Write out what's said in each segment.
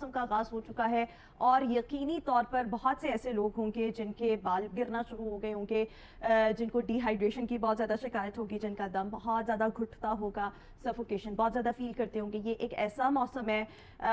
मौसम का आगाज़ हो चुका है और यकीनी तौर पर बहुत से ऐसे लोग होंगे जिनके बाल गिरना शुरू हो गए होंगे, जिनको डिहाइड्रेशन की बहुत ज़्यादा शिकायत होगी, जिनका दम बहुत ज़्यादा घुटता होगा, सफोकेशन बहुत ज़्यादा फील करते होंगे। ये एक ऐसा मौसम है,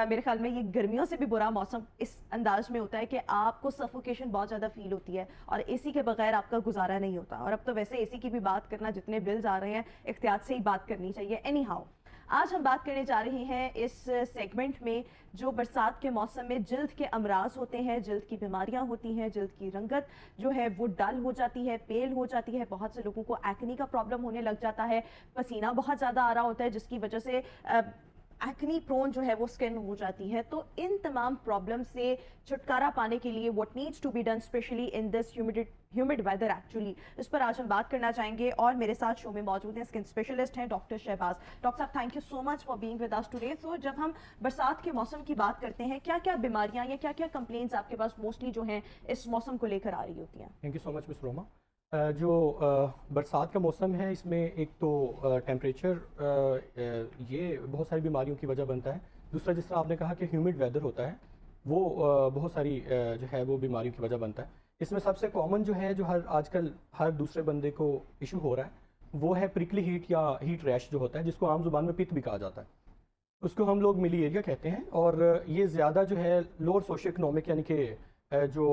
मेरे ख्याल में ये गर्मियों से भी बुरा मौसम इस अंदाज में होता है कि आपको सफोकेशन बहुत ज़्यादा फील होती है और एसी के बगैर आपका गुजारा नहीं होता। और अब तो वैसे एसी की भी बात करना, जितने बिल्स आ रहे हैं, एहतियात से ही बात करनी चाहिए। एनी हाउ, आज हम बात करने जा रहे हैं इस सेगमेंट में जो बरसात के मौसम में जल्द के अमराज होते हैं, जल्द की बीमारियां होती हैं, जल्द की रंगत जो है वो डल हो जाती है, पेल हो जाती है। बहुत से लोगों को एक्नी का प्रॉब्लम होने लग जाता है, पसीना बहुत ज़्यादा आ रहा होता है जिसकी वजह से एक्नी प्रोन जो है वो स्किन हो जाती है। तो इन तमाम प्रॉब्लम से छुटकारा पाने के लिए what needs to be done specially in this humid weather actually, इस पर आज हम बात करना चाहेंगे। और मेरे साथ शो में मौजूद हैं स्किन स्पेशलिस्ट हैं डॉक्टर शहबाज। डॉक्टर साहब, thank you so much for being with us today. So जब हम बरसात के मौसम की बात करते हैं, क्या क्या बीमारियां या क्या क्या कंप्लेंट्स आपके पास मोस्टली जो हैं इस मौसम को लेकर आ रही होती हैं? Thank you so much miss Roma. जो बरसात का मौसम है, इसमें एक तो टेम्परेचर ये बहुत सारी बीमारियों की वजह बनता है। दूसरा, जिस तरह आपने कहा कि ह्यूमिड वेदर होता है, वो बहुत सारी जो है वो बीमारियों की वजह बनता है। इसमें सबसे कॉमन जो है, जो आजकल हर दूसरे बंदे को इशू हो रहा है, वो है प्रिकली हीट या हीट रैश जो होता है, जिसको आम जुबान में पित्त भी कहा जाता है। उसको हम लोग मिली एरिया कहते हैं। और ये ज़्यादा जो है लोअर सोशियो इकोनॉमिक यानी कि जो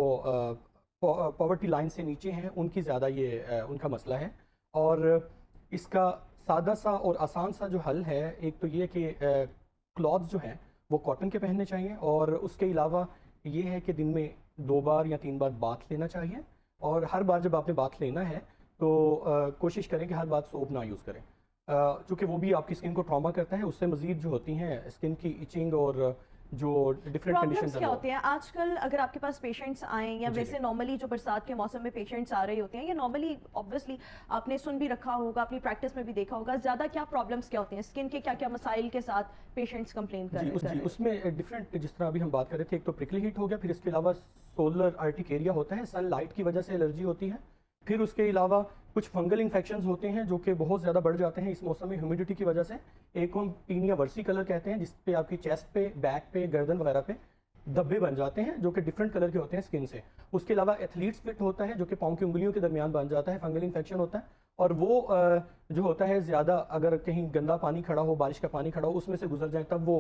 पॉवर्टी लाइन से नीचे हैं, उनकी ज़्यादा ये उनका मसला है। और इसका सादा सा और आसान सा जो हल है, एक तो ये कि क्लॉथ्स जो हैं वो कॉटन के पहनने चाहिए। और उसके अलावा ये है कि दिन में 2 बार या 3 बार बाथ लेना चाहिए। और हर बार जब आपने बाथ लेना है तो कोशिश करें कि हर बार सोप ना यूज़ करें, चूँकि वो भी आपकी स्किन को ट्रॉमा करता है। उससे मज़ीद जो होती हैं स्किन की इचिंग और जो डिफरेंट कंडीशंस क्या होते हैं आजकल, अगर आपके पास पेशेंट्स आए या वैसे नॉर्मली जो बरसात के मौसम में पेशेंट्स आ रहे होते हैं, या नॉर्मली ऑब्वियसली आपने सुन भी रखा होगा, अपनी प्रैक्टिस में भी देखा होगा, ज़्यादा क्या प्रॉब्लम्स क्या होते हैं, स्किन के क्या क्या मसाइल के साथ पेशेंट्स कंप्लेन कर रहे हैं? उसमें डिफरेंट, जिस तरह अभी हम बात कर रहे थे, एक तो प्रिकली हीट हो गया, फिर इसके अलावा सोलर आर्टिक एरिया होता है, सन लाइट की वजह से एलर्जी होती है। फिर उसके अलावा कुछ फंगल इन्फेक्शंस होते हैं जो कि बहुत ज़्यादा बढ़ जाते हैं इस मौसम में ह्यूमिडिटी की वजह से। एक हम पीनिया वर्सी कलर कहते हैं, जिस पे आपकी चेस्ट पे, बैक पे, गर्दन वगैरह पे धब्बे बन जाते हैं जो कि डिफरेंट कलर के होते हैं स्किन से। उसके अलावा एथलीट्स फिट होता है जो कि पाँव की उंगलियों के दरमियान बन जाता है, फंगल इन्फेक्शन होता है। और वो जो होता है ज़्यादा, अगर कहीं गंदा पानी खड़ा हो, बारिश का पानी खड़ा हो, उसमें से गुजर जाए तब वो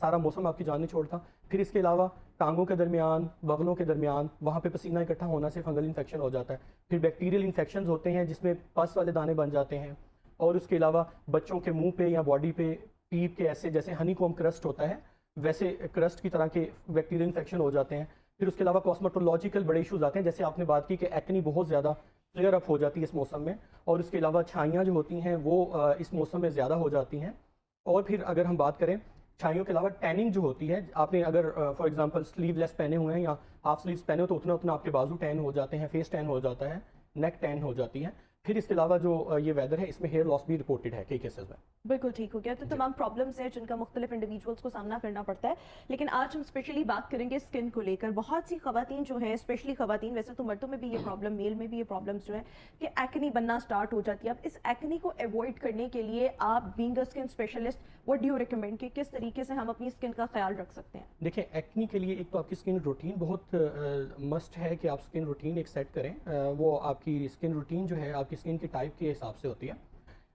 सारा मौसम आपकी जान नहीं छोड़ता। फिर इसके अलावा टांगों के दरमियान, बगलों के दरमियान, वहाँ पे पसीना इकट्ठा होना से फंगल इन्फेक्शन हो जाता है। फिर बैक्टीरियल इन्फेक्शन होते हैं जिसमें पस वाले दाने बन जाते हैं। और उसके अलावा बच्चों के मुंह पे या बॉडी पे पीप के ऐसे, जैसे हनीकॉम्ब क्रस्ट होता है वैसे क्रस्ट की तरह के बैक्टीरियल इन्फेक्शन हो जाते हैं। फिर उसके अलावा कॉस्मेटोलॉजिकल बड़े इशूज़ आते हैं, जैसे आपने बात की कि एक्नी बहुत ज़्यादा फ्लेयर अप हो जाती है इस मौसम में। और उसके अलावा छाइयाँ जो होती हैं वो इस मौसम में ज़्यादा हो जाती हैं। और फिर अगर हम बात करें छाइयों के अलावा, टैनिंग जो होती है, आपने अगर फॉर एग्जांपल स्लीवलेस पहने हुए हैं या हाफ स्लीव्स पहने हो तो उतना उतना आपके बाजू टैन हो जाते हैं, फेस टैन हो जाता है, नेक टैन हो जाती है। फिर इसके अलावा जो ये वेदर है, इसमें हेयर लॉस भी रिपोर्टेड है कई केसेस में। बिल्कुल ठीक हो गया। तो तमाम प्रॉब्लम्स हैं जिनका मुख्तलिफ इंडिविजुअल्स को सामना करना पड़ता है, लेकिन आज हम स्पेशली बात करेंगे स्किन को लेकर। बहुत सी खवातीन जो हैं, स्पेशली खवातीन, वैसे तो मर्दों में भी ये प्रॉब्लम, मेल में भी ये प्रॉब्लम्स जो है कि एक्नी बनना स्टार्ट हो जाती है। अब इस एक्नी को अवॉइड करने के लिए आप being a skin specialist, what do you recommend कि किस तरीके से हम अपनी स्किन का ख्याल रख सकते हैं? देखिए, एक्नी के लिए एक तो आपकी स्किन रूटीन बहुत मस्ट है कि आप स्किन रूटीन एक सेट करें। वो आपकी स्किन रूटीन जो है आपकी स्किन की टाइप के हिसाब से होती है।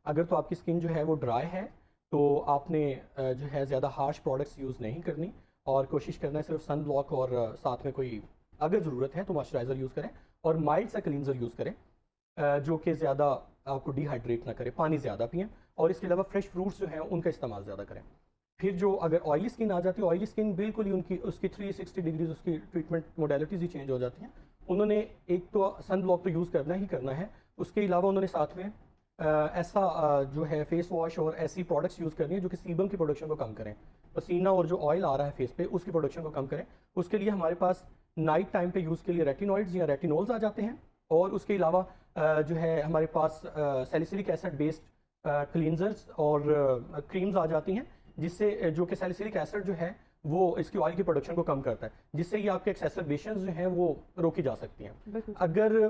अगर तो आपकी स्किन जो है वो ड्राई है तो आपने जो है ज़्यादा हार्श प्रोडक्ट्स यूज़ नहीं करनी, और कोशिश करना है सिर्फ सन ब्लॉक और साथ में कोई अगर ज़रूरत है तो मॉइस्चराइज़र यूज़ करें, और माइल्ड सा क्लींजर यूज़ करें जो कि ज़्यादा आपको डिहाइड्रेट ना करे, पानी ज़्यादा पिएँ। और इसके अलावा फ्रेश फ्रूट्स जो हैं उनका इस्तेमाल ज़्यादा करें। फिर जो अगर ऑयली स्किन आ जाती है, ऑयली स्किन बिल्कुल ही उसकी 360 डिग्रीज उसकी ट्रीटमेंट मोडेलिटीज़ ही चेंज हो जाती हैं। उन्होंने एक तो सन ब्लॉक तो यूज़ करना ही करना है, उसके अलावा उन्होंने साथ में ऐसा जो है फेस वॉश और ऐसी प्रोडक्ट्स यूज़ करनी है जो कि सीबम की प्रोडक्शन को कम करें, पसीना और जो ऑयल आ रहा है फेस पे उसकी प्रोडक्शन को कम करें। उसके लिए हमारे पास नाइट टाइम पे यूज़ के लिए रेटिनॉइड्स या रेटिनोल्स आ जाते हैं। और उसके अलावा जो है हमारे पास सैलिसिलिक एसिड बेस्ड क्लींजर्स और क्रीम्स आ जाती हैं, जिससे जो कि सैलिसिलिक एसिड जो है वो इसकी ऑयल की प्रोडक्शन को कम करता है, जिससे ये आपके एक्सेसरबेशंस जो हैं वो रोकी जा सकती हैं। अगर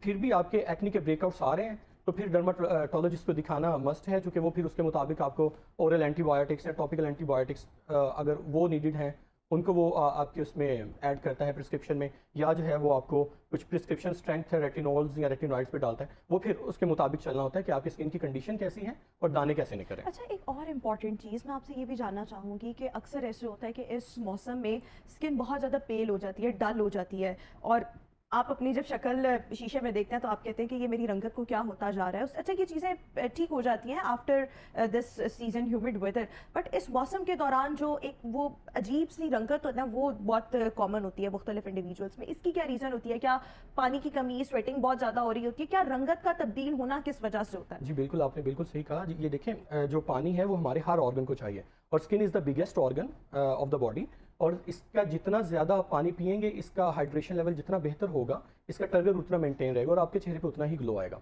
फिर भी आपके एक्नी के ब्रेकआउट्स आ रहे हैं तो फिर डर्माटोलॉजिस्ट को दिखाना मस्ट है, क्योंकि वो फिर उसके मुताबिक आपको ओरल एंटीबायोटिक्स या टॉपिकल एंटीबायोटिक्स अगर वो नीडेड हैं उनको वो आपके उसमें ऐड करता है प्रिस्क्रिप्शन में, या जो है वो आपको कुछ प्रिस्क्रिप्शन स्ट्रेंथ है रेटिनॉल्स या रेटिनॉइड्स पे डालता है, वो फिर उसके मुताबिक चलना होता है कि आपकी स्किन की कंडीशन कैसी है और दाने कैसे निकल रहे हैं। अच्छा, एक और इम्पॉर्टेंट चीज़ मैं आपसे ये भी जानना चाहूँगी कि अक्सर ऐसे होता है कि इस मौसम में स्किन बहुत ज़्यादा पेल हो जाती है, डल हो जाती है, और आप अपनी जब शक्ल शीशे में देखते हैं तो आप कहते हैं कि ये मेरी रंगत को क्या होता जा रहा है। अच्छा, ये चीज़ें ठीक हो जाती हैं after this season humid weather, but इस मौसम के दौरान जो एक वो अजीब सी रंगत होती है ना, वो बहुत कॉमन होती है मुख्तलिफ इंडिविजुअल्स में। इसकी क्या रीज़न होती है? क्या पानी की कमी, स्वेटिंग बहुत ज़्यादा हो रही होती है? क्या रंगत का तब्दील होना किस वजह से होता है? जी बिल्कुल, आपने बिल्कुल सही कहा जी। ये देखें, जो पानी है वो हमारे हर ऑर्गन को चाहिए, और skin is the biggest organ of the body, और इसका जितना ज़्यादा आप पानी पिएंगे, इसका हाइड्रेशन लेवल जितना बेहतर होगा, इसका टर्गर उतना मेंटेन रहेगा और आपके चेहरे पे उतना ही ग्लो आएगा।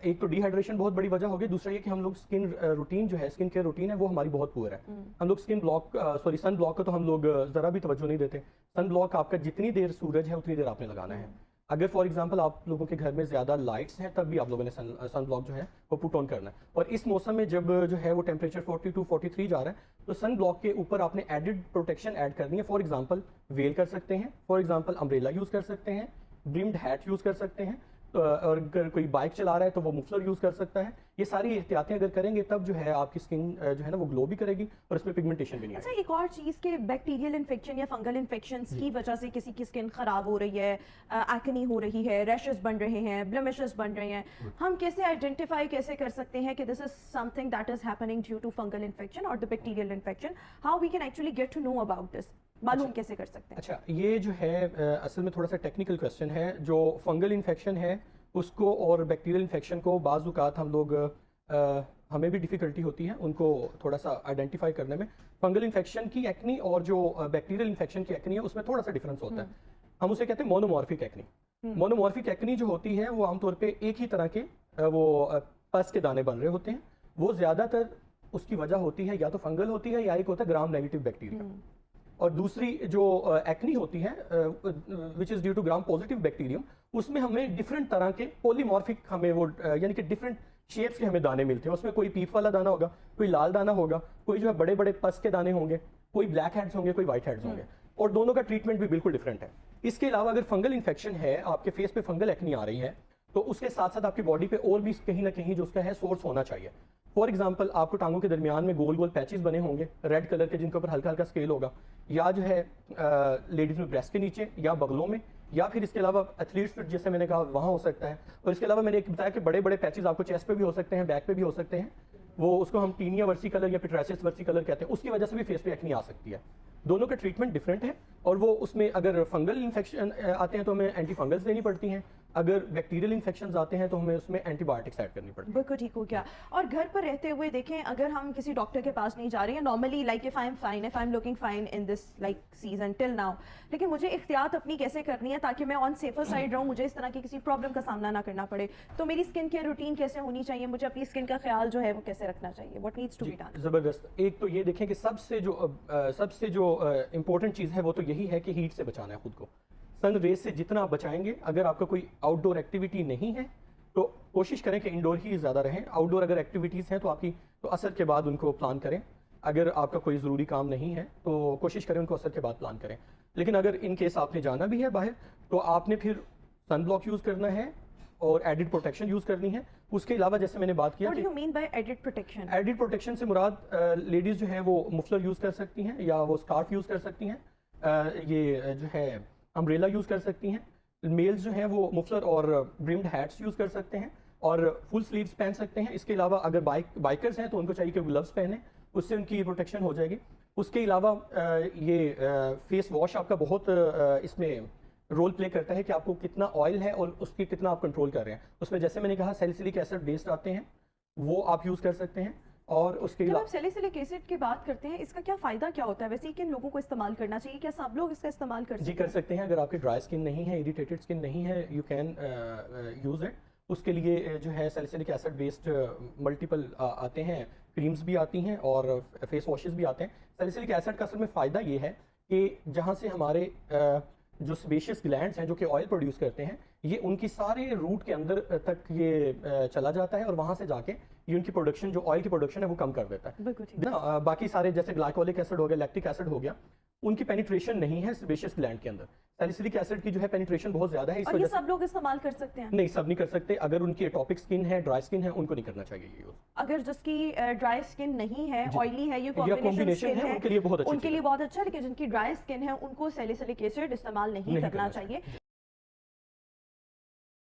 एक तो डिहाइड्रेशन बहुत बड़ी वजह होगी, दूसरा ये कि हम लोग स्किन रूटीन जो है, स्किन केयर रूटीन है, वो हमारी बहुत पुअर है। हम लोग स्किन ब्लॉक सन ब्लॉक का तो हम लोग ज़रा भी तवज्जो नहीं देते। सन ब्लॉक आपका जितनी देर सूरज है उतनी देर आपने लगाना है। अगर फॉर एग्जांपल आप लोगों के घर में ज़्यादा लाइट्स हैं, तब भी आप लोगों ने सन ब्लॉक जो है वो पुट ऑन करना है। और इस मौसम में जब जो है वो टेम्परेचर 42 43 जा रहा है, तो सन ब्लॉक के ऊपर आपने एडिड प्रोटेक्शन ऐड करनी है। फॉर एग्जांपल वेल कर सकते हैं, फॉर एग्जांपल अम्ब्रेला यूज़ कर सकते हैं, ब्रिम्ड हैट यूज़ कर सकते हैं, और अगर कोई बाइक चला रहा है तो वो मफलर यूज़ कर सकता है। ये सारी एहतियातें अगर करेंगे तब जो है आपकी स्किन जो है ना वो ग्लो भी करेगी और इसमें पिगमेंटेशन भी नहीं अच्छा, आएगी। एक और चीज़ के बैक्टीरियल इन्फेक्शन या फंगल इन्फेक्शंस की वजह से किसी की स्किन खराब हो रही है, एक्ने हो रही है, रैशेस बन रहे हैं, ब्लेमिशेस बन रहे हैं, हम कैसे आइडेंटिफाई कैसे कर सकते हैं कि this is something that is happening due to fungal infection और the bacterial infection? How we can actually get to know about this? मालूम कैसे कर सकते हैं? अच्छा, ये जो है असल में थोड़ा सा टेक्निकल क्वेश्चन है। जो फंगल इन्फेक्शन है उसको और बैक्टीरियल इन्फेक्शन को बाज़ औक़ात हम लोग हमें भी डिफ़िकल्टी होती है उनको थोड़ा सा आइडेंटिफाई करने में। फंगल इन्फेक्शन की एक्नी और जो बैक्टीरियल इन्फेक्शन की एक्नी है उसमें थोड़ा सा डिफरेंस होता है। हम उसे कहते हैं मोनोमॉर्फिक एक्नी। मोनोमॉर्फिक एक्नी जो होती है वो आमतौर पे एक ही तरह के पस के दाने बन रहे होते हैं। वो ज़्यादातर उसकी वजह होती है या तो फंगल होती है या एक होता है ग्राम नेगेटिव बैक्टीरिया। और दूसरी जो एक्नी होती है which is due to gram positive bacterium, उसमें हमें डिफरेंट तरह के पॉलीमॉर्फिक हमें वो यानी कि डिफरेंट शेप्स के हमें दाने मिलते हैं। उसमें कोई पीप वाला दाना होगा, कोई लाल दाना होगा, कोई जो है बड़े बड़े पस के दाने होंगे, कोई ब्लैक हेड्स होंगे, कोई वाइट हेड्स होंगे, और दोनों का ट्रीटमेंट भी बिल्कुल डिफरेंट है। इसके अलावा अगर फंगल इन्फेक्शन है, आपके फेस पे फंगल एक्नी आ रही है, तो उसके साथ साथ आपकी बॉडी पे और भी कहीं ना कहीं जो उसका है सोर्स होना चाहिए। फॉर एग्जाम्पल आपको टांगों के दरमियान में गोल गोल पैचेस बने होंगे रेड कलर के, जिनके ऊपर हल्का हल्का स्केल होगा, या जो है लेडीज़ में ब्रेस्ट के नीचे या बगलों में, या फिर इसके अलावा एथलीट्स फिट जैसे मैंने कहा वहाँ हो सकता है। और इसके अलावा मैंने एक बताया कि बड़े बड़े पैचेस आपको चेस्ट पे भी हो सकते हैं, बैक पे भी हो सकते हैं। वो उसको हम टीनिया वर्सी कलर या पिट्रासिस वर्सी कलर कहते हैं। उसकी वजह से भी फेस पे एक्नी आ सकती है। दोनों का ट्रीटमेंट डिफरेंट है, और वो उसमें अगर फंगल इन्फेक्शन आते हैं तो हमें एंटी फंगल्स देनी पड़ती हैं, अगर बैक्टीरियल इन्फेक्शंस आते हैं तो हमें उसमें एंटीबायोटिक्स ऐड करनी पड़ती है। बिल्कुल ठीक हो गया। और घर पर रहते हुए देखें, अगर हम किसी डॉक्टर के पास नहीं जा रहे हैं, normally like if I am fine, if I am looking fine in this like season till now, लेकिन मुझे एहतियात अपनी कैसे करनी है ताकि मैं ऑन सेफर साइड रहूं, मुझे इस तरह की किसी प्रॉब्लम का सामना ना करना पड़े? तो मेरी स्किन केयर रूटीन कैसे होनी चाहिए? मुझे अपनी स्किन का ख्याल जो है वो कैसे रखना चाहिए? What needs to be done? ज़बरदस्त। एक तो ये देखें कि सबसे जो इम्पोर्टेंट चीज़ है वो तो यही है कि हीट से बचाना है खुद को। सन रेज से जितना आप बचाएंगे, अगर आपका कोई आउटडोर एक्टिविटी नहीं है तो कोशिश करें कि इंडोर ही ज़्यादा रहें। आउटडोर अगर एक्टिविटीज़ हैं तो असर के बाद उनको प्लान करें। अगर आपका कोई ज़रूरी काम नहीं है तो कोशिश करें उनको असर के बाद प्लान करें। लेकिन अगर इन केस आपने जाना भी है बाहर, तो आपने फिर सन ब्लॉक यूज़ करना है और एडिड प्रोटेक्शन यूज़ करनी है। उसके अलावा जैसे मैंने बात किया, what do you mean by added protection? Added protection से मुराद लेडीज़ जो है वो मफलर यूज़ कर सकती हैं, या वो स्कार्फ यूज़ कर सकती हैं, ये जो है अम्ब्रेला यूज़ कर सकती हैं। मेल्स जो हैं वो मफलर और ब्रिम्ड हैट्स यूज़ कर सकते हैं और फुल स्लीव्स पहन सकते हैं। इसके अलावा अगर बाइकर्स हैं तो उनको चाहिए कि ग्लव्स पहने, उससे उनकी प्रोटेक्शन हो जाएगी। उसके अलावा ये फेस वॉश आपका बहुत इसमें रोल प्ले करता है कि आपको कितना ऑयल है और उसकी कितना आप कंट्रोल कर रहे हैं। उसमें जैसे मैंने कहा सैलिसिलिक एसिड बेस्ड आते हैं, वो आप यूज़ कर सकते हैं। और उसके जब आप सैलिसिलिक एसिड की बात करते हैं, इसका क्या फ़ायदा क्या होता है? वैसे किन लोगों को इस्तेमाल करना चाहिए? क्या सब लोग इसका इस्तेमाल कर सकते हैं? जी कर सकते हैं। अगर आपकी ड्राई स्किन नहीं है, इरिटेटेड स्किन नहीं है, यू कैन यूज़ इट। उसके लिए जो है सैलिसिलिक एसिड बेस्ड मल्टीपल आते हैं, क्रीम्स भी आती हैं और फेस वॉशेस भी आते हैं। सैलिसिलिक एसिड का असल में फ़ायदा ये है कि जहाँ से हमारे जो स्पेशियस ग्लैंड्स हैं जो कि ऑयल प्रोड्यूस करते हैं, ये उनकी सारे रूट के अंदर तक ये चला जाता है और वहाँ से जाके ये उनकी प्रोडक्शन, जो ऑयल की प्रोडक्शन है वो कम कर देता है बिल्कुल ठीक। ना। बाकी सारे जैसे ग्लाइकोलिक एसिड हो गया, लैक्टिक एसिड हो गया, उनकी पेनिट्रेशन नहीं है सेबेशियस ग्लैंड के अंदर। सैलिसिलिक एसिड की जो है पेनिट्रेशन बहुत ज्यादा है, इस और ये वजह से सब लोग इस्तेमाल कर सकते हैं? नहीं, सब नहीं कर सकते। अगर उनकी एटॉपिक स्किन है, ड्राई स्किन है, उनको नहीं करना चाहिए ये यूज। अगर जिसकी ड्राई स्किन नहीं है, जी। ऑयली है, ये या कॉम्बिनेशन स्किन है, उनके लिए बहुत अच्छी उनके चीज़ लिए बहुत अच्छा है, लेकिन जिनकी ड्राई स्किन है उनको सैलिसिलिक एसिड इस्तेमाल नहीं नहीं करना करना चाहिए।